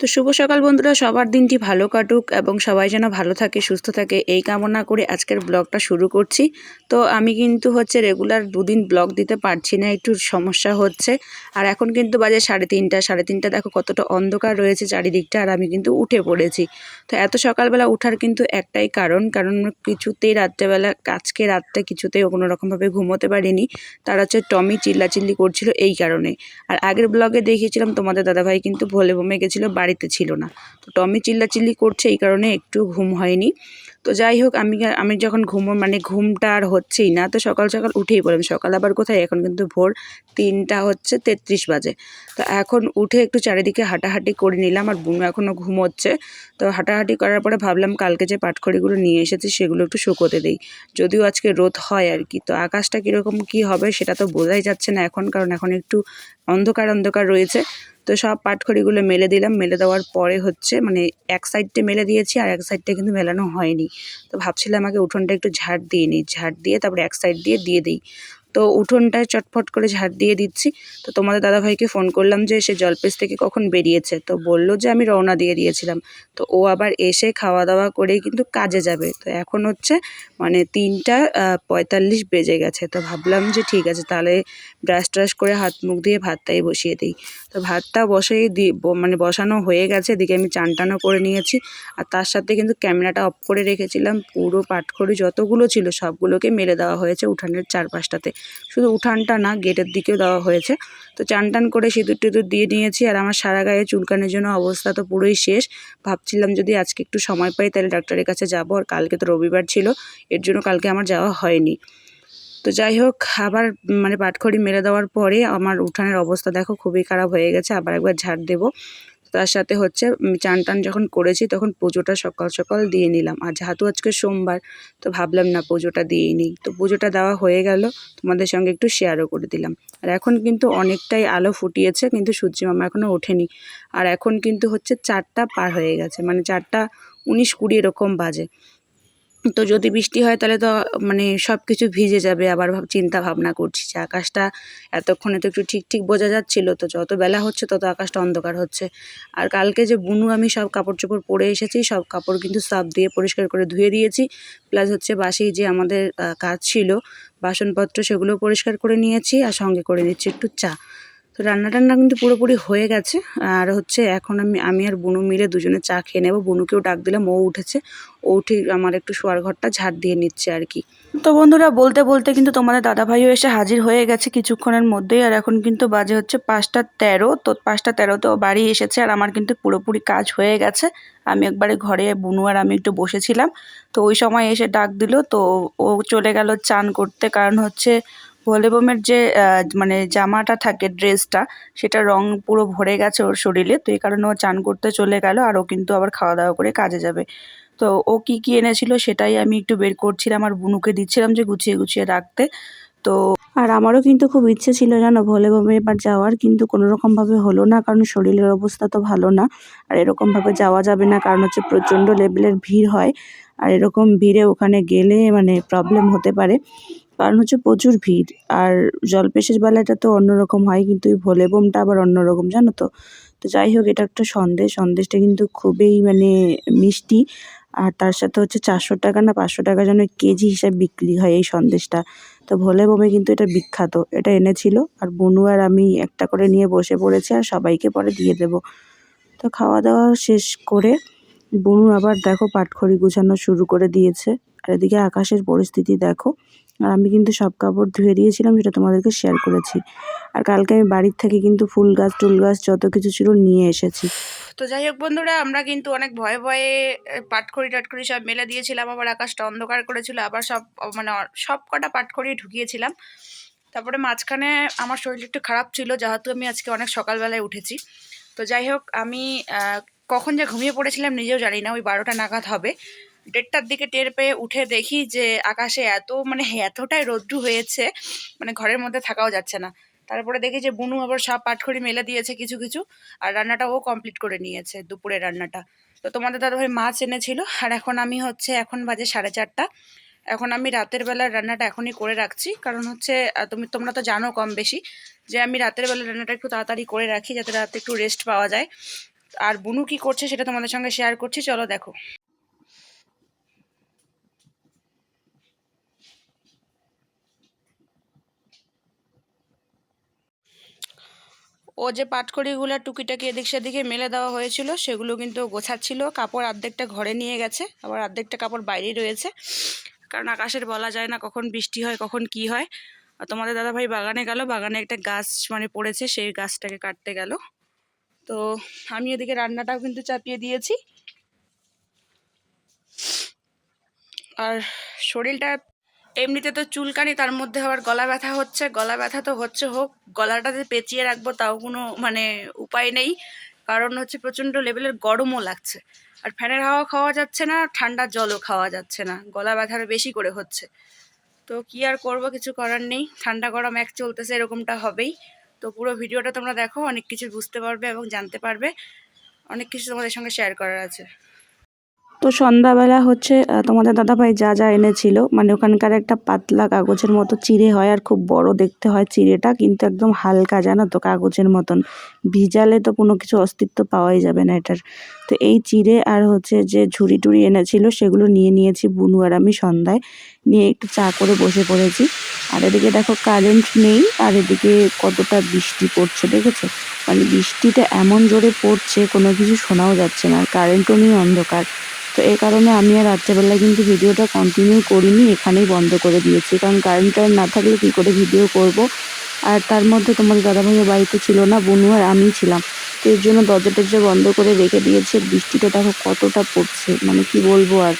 তো শুভ সকাল বন্ধুরা, সবার দিনটি ভালো কাটুক এবং সবাই যেন ভালো থাকে, সুস্থ থাকে, এই কামনা করে আজকের ব্লগটা শুরু করছি। তো আমি কিন্তু রেগুলার দুদিন ব্লগ দিতে পারছি না, একটু সমস্যা হচ্ছে। আর এখন কিন্তু বাজে 3:30। 3:30 দেখো কতটা অন্ধকার রয়েছে চারিদিকটা, আর আমি কিন্তু উঠে পড়েছি। তো এত সকালবেলা উঠার কিন্তু একটাই কারণ কিছুতেই রাত্রেবেলা, আজকে রাতটা কিছুতেই কোনো রকমভাবে ঘুমোতে পারিনি। তার হচ্ছে টমি চিল্লাচিল্লি করছিল এই কারণে। আর আগের ব্লগে দেখিয়েছিলাম তোমাদের দাদাভাই কিন্তু ভোলে বমে গেছিলো, বাড়িতে ছিল না। তো টমি চিল্লাচিল্লি করছে এই কারণে একটু ঘুম হয়নি। তো যাই হোক, আমি যখন ঘুমটা আর হচ্ছেই না, তো সকাল সকাল উঠেই পড়লাম। সকাল আবার কোথায়, এখন কিন্তু ভোর 3:33 বাজে। তো এখন উঠে একটু চারিদিকে হাঁটাহাঁটি করে নিলাম, আর বুনু এখনও ঘুমোচ্ছে। তো হাঁটাহাঁটি করার পরে ভাবলাম কালকে যে পাটখড়িগুলো নিয়ে এসেছি সেগুলো একটু শুকোতে দিই, যদিও আজকে রোদ হয় আর কি। তো আকাশটা কীরকম কী হবে সেটা তো বোঝাই যাচ্ছে না এখন, কারণ এখন একটু অন্ধকার অন্ধকার রয়েছে। তো সব পাটখড়িগুলো মেলে দিলাম। মেলে দেওয়ার পরে এক সাইডটা মেলে দিয়েছি, আর এক সাইডটা কিন্তু মেলানো হয়নি। তো ভাবছিলাম আগে উঠোনটা একটু ঝাড় দিয়ে নিই, ঝাড় দিয়ে তারপরে এক সাইড দিয়ে দিই। তো উঠোনটায় চটফট করে ঝাড় দিয়ে দিচ্ছি। তো তোমাদের দাদাভাইকে ফোন করলাম যে সে জলপেশ থেকে কখন বেরিয়েছে, তো বললো যে আমি রওনা দিয়ে দিয়েছিলাম। তো ও আবার এসে খাওয়া দাওয়া করেই কিন্তু কাজে যাবে। তো এখন হচ্ছে 3:45 বেজে গেছে। তো ভাবলাম যে ঠিক আছে, তাহলে ব্রাশ ট্রাশ করে হাত মুখ দিয়ে ভাতটাই বসিয়ে দিই। তো ভাতটা বসানো হয়ে গেছে, এদিকে আমি চান টানও করে নিয়েছি। আর তার সাথে কিন্তু ক্যামেরাটা অফ করে রেখেছিলাম। পুরো পাটখড়ি যতগুলো ছিল সবগুলোকে মেলে দেওয়া হয়েছে উঠানের চারপাশটাতে, শুধু উঠানটা না, গেটের দিকেও দেওয়া হয়েছে। তো চান টান করে সিঁদুর টিঁদুর দিয়ে নিয়েছি। আর আমার সারা গায়ে চুলকানির জন্য অবস্থা তো পুরোই শেষ। ভাবছিলাম যদি আজকে একটু সময় পাই তাহলে ডাক্তারের কাছে যাব, আর কালকে তো রবিবার ছিল, এর জন্য কালকে আমার যাওয়া হয়নি। তো যাই হোক, আবার পাটখড়ি মেরে দেওয়ার পরে আমার উঠানের অবস্থা দেখো খুবই খারাপ হয়ে গেছে। আবার একবার ঝাড় দেবো। তার সাথে চান টান যখন করেছি তখন পুজোটা সকাল সকাল দিয়ে নিলাম। আর যেহেতু আজকে সোমবার, তো ভাবলাম না পুজোটা দিয়েই নিই। তো পুজোটা দেওয়া হয়ে গেল, তোমাদের সঙ্গে একটু শেয়ারও করে দিলাম। আর এখন কিন্তু অনেকটাই আলো ফুটিয়েছে, কিন্তু সূর্যি মামা এখনও ওঠেনি। আর এখন কিন্তু 4টা পার হয়ে গেছে, 4:19-20 এরকম বাজে। তো যদি বৃষ্টি হয় তাহলে তো সব কিছু ভিজে যাবে। আবার চিন্তা ভাবনা করছি যে আকাশটা এতক্ষণে তো একটু ঠিক ঠিক বোঝা যাচ্ছিল, তো যত বেলা হচ্ছে তত আকাশটা অন্ধকার হচ্ছে। আর কালকে যে বুনু আমি সব কাপড় চোপড় পরে এসেছি, সব কাপড় কিন্তু সার্ফ দিয়ে পরিষ্কার করে ধুয়ে দিয়েছি। প্লাস বাসি যে আমাদের কাজ ছিল বাসনপত্র, সেগুলো পরিষ্কার করে নিয়েছি, আর সঙ্গে করে নিচ্ছি একটু চা। তো রান্না টান্না কিন্তু পুরোপুরি হয়ে গেছে। আর এখন আমি আর বুনু মিলে দুজনে চা খেয়ে নেবো। বুনুকেও ডাক দিলাম, ও উঠেছে। ও উঠে আমার একটু শোয়ার ঘরটা ঝাড় দিয়ে নিচ্ছে আর কি। তো বন্ধুরা, বলতে বলতে কিন্তু তোমাদের দাদাভাইও এসে হাজির হয়ে গেছে কিছুক্ষণের মধ্যেই। আর এখন কিন্তু বাজে 5:13। তো 5:13 ও বাড়ি এসেছে, আর আমার কিন্তু পুরোপুরি কাজ হয়ে গেছে। আমি একবারে ঘরে বুনু আর আমি একটু বসেছিলাম, তো ওই সময় এসে ডাক দিল। তো ও চলে গেল চান করতে, কারণ ভোলে বোমের যে জামাটা থাকে, ড্রেসটা, সেটা রং পুরো ভরে গেছে ওর শরীরে। তো এই কারণে ও চান করতে চলে গেল, আর ও কিন্তু আবার খাওয়া দাওয়া করে কাজে যাবে। তো ও কি কি এনেছিল সেটাই আমি একটু বের করছিলাম, আর বুনুকে দিচ্ছিলাম যে গুছিয়ে গুছিয়ে রাখতে। তো আর আমারও কিন্তু খুব ইচ্ছে ছিল জানো ভোলে বমে এবার যাওয়ার, কিন্তু কোনো রকমভাবে হলো না, কারণ শরীরের অবস্থা তো ভালো না। আর এরকমভাবে যাওয়া যাবে না, কারণ প্রচণ্ড লেভেলের ভিড় হয়। আর এরকম ভিড়ে ওখানে গেলে প্রবলেম হতে পারে, কারণ প্রচুর ভিড়। আর জলপেশের বেলাটা তো অন্যরকম হয়, কিন্তু এই ভোলে বোমটা আবার অন্যরকম, জানো তো। তো যাই হোক, এটা একটা সন্দেশটা কিন্তু খুবই মিষ্টি। আর তার সাথে 400 টাকা না 500 টাকা যেন কেজি হিসাবে বিক্রি হয় এই সন্দেশটা। তো ভোলে বোমে কিন্তু এটা বিখ্যাত, এটা এনেছিল। আর বুনু আর আমি একটা করে নিয়ে বসে পড়েছি, আর সবাইকে পরে দিয়ে দেব। তো খাওয়া দাওয়া শেষ করে বুনু আবার দেখো পাটখড়ি গুছানো শুরু করে দিয়েছে। আর এদিকে আকাশের পরিস্থিতি দেখো। আর আমি কিন্তু সব কাপড় ধুয়ে দিয়েছিলাম, যেটা তোমাদেরকে শেয়ার করেছি। আর কালকে আমি বাড়ির থেকে কিন্তু ফুল গাছ টুল গাছ যত কিছু ছিল নিয়ে এসেছি। তো যাই হোক বন্ধুরা, আমরা কিন্তু অনেক ভয়ে ভয়ে পাটখড়ি টাটখড়ি সব মেলে দিয়েছিলাম। আবার আকাশটা অন্ধকার করেছিল, আবার সব কটা পাটখড়ি ঢুকিয়েছিলাম। তারপরে মাঝখানে আমার শরীর একটু খারাপ ছিল, যেহেতু আমি আজকে অনেক সকালবেলায় উঠেছি। তো যাই হোক, আমি কখন যে ঘুমিয়ে পড়েছিলাম নিজেও জানি না, ওই 12টা নাগাদ হবে। 1:30টার দিকে টের পেয়ে উঠে দেখি যে আকাশে এতটাই রৌদ্র হয়েছে, ঘরের মধ্যে থাকাও যাচ্ছে না। তারপরে দেখি যে বুনু আবার সব পাটখড়ি মেলে দিয়েছে কিছু কিছু, আর রান্নাটা ও কমপ্লিট করে নিয়েছে, দুপুরের রান্নাটা। তো তোমাদের দাদাভাই মাছ এনেছিল। আর এখন আমি এখন বাজে 4:30। এখন আমি রাতের বেলার রান্নাটা এখনই করে রাখছি, কারণ তোমরা তো জানো কম বেশি যে আমি রাতের বেলা রান্নাটা একটু তাড়াতাড়ি করে রাখি, যাতে রাতে একটু রেস্ট পাওয়া যায়। আর বুনু কি করছে সেটা তোমাদের সঙ্গে শেয়ার করছি, চলো দেখো। ও যে পাটখড়িগুলো টুকিটাকি এদিক সেদিকে মেলে দেওয়া হয়েছিল সেগুলো কিন্তু গোছাচ্ছিল। কাপড় অর্ধেকটা ঘরে নিয়ে গেছে, আবার অর্ধেকটা কাপড় বাইরেই রয়েছে, কারণ আকাশের বলা যায় না কখন বৃষ্টি হয় কখন কি হয়। আর তোমাদের দাদাভাই বাগানে গেল, বাগানে একটা গাছ মানে পড়েছে, সেই গাছটাকে কাটতে গেল। তো আমি এদিকে রান্নাটাও কিন্তু চাপিয়ে দিয়েছি। আর শরীরটা এমনিতে তো চুলকানি, তার মধ্যে আবার গলা ব্যথা হচ্ছে। গলা ব্যথা তো হচ্ছে হোক, গলাটা যে পেঁচিয়ে রাখবো তাও কোনো মানে উপায় নেই, কারণ হচ্ছে প্রচণ্ড লেভেলের গরমও লাগছে। আর ফ্যানের হাওয়া খাওয়া যাচ্ছে না, ঠান্ডা জলও খাওয়া যাচ্ছে না, গলা ব্যথাটা বেশি করে হচ্ছে। তো কি আর করব, কিছু করার নেই, ঠান্ডা গরম এক চলতেছে, এরকমটা হবেই। তো পুরো ভিডিওটা তোমরা দেখো, অনেক কিছু বুঝতে পারবে এবং জানতে পারবে, অনেক কিছু তোমাদের সঙ্গে শেয়ার করার আছে। তো সন্ধ্যাবেলা হচ্ছে তোমাদের দাদাভাই যা যা এনেছিল, মানে ওখানকার একটা পাতলা কাগজের মতো চিড়ে হয়, আর খুব বড় দেখতে হয় চিড়েটা, কিন্তু একদম হালকা, জানো তো, কাগজের মতন। ভিজালে তো কোনো কিছু অস্তিত্ব পাওয়াই যাবে না এটার। তো এই চিড়ে আর হচ্ছে যে ঝুড়ি টুড়ি এনেছিল সেগুলো নিয়ে নিয়েছি বুনু আর আমি সন্ধ্যায়, নিয়ে একটু চা করে বসে পড়েছি। আর এদিকে দেখো কারেন্ট নেই, আর এদিকে কতটা বৃষ্টি পড়ছে দেখেছো, মানে বৃষ্টিটা এমন জোরে পড়ছে কোনো কিছু শোনাও যাচ্ছে না, আর কারেন্টও নেই, অন্ধকার। তো এই কারণে আমি আর রাত্রেবেলায় কিন্তু ভিডিওটা কন্টিনিউ করিনি, এখানেই বন্ধ করে দিয়েছি, কারণ কারেন্ট না থাকলে কী করে ভিডিও করব। আর তার মধ্যে তোমাদের দাদাভাইয়ের বাড়িতে ছিল না, বুনু আর আমিই ছিলাম। তো এর জন্য দরজা টরজা বন্ধ করে রেখে দিয়েছে। বৃষ্টিটা দেখো কতটা পড়ছে, মানে কি বলবো আর।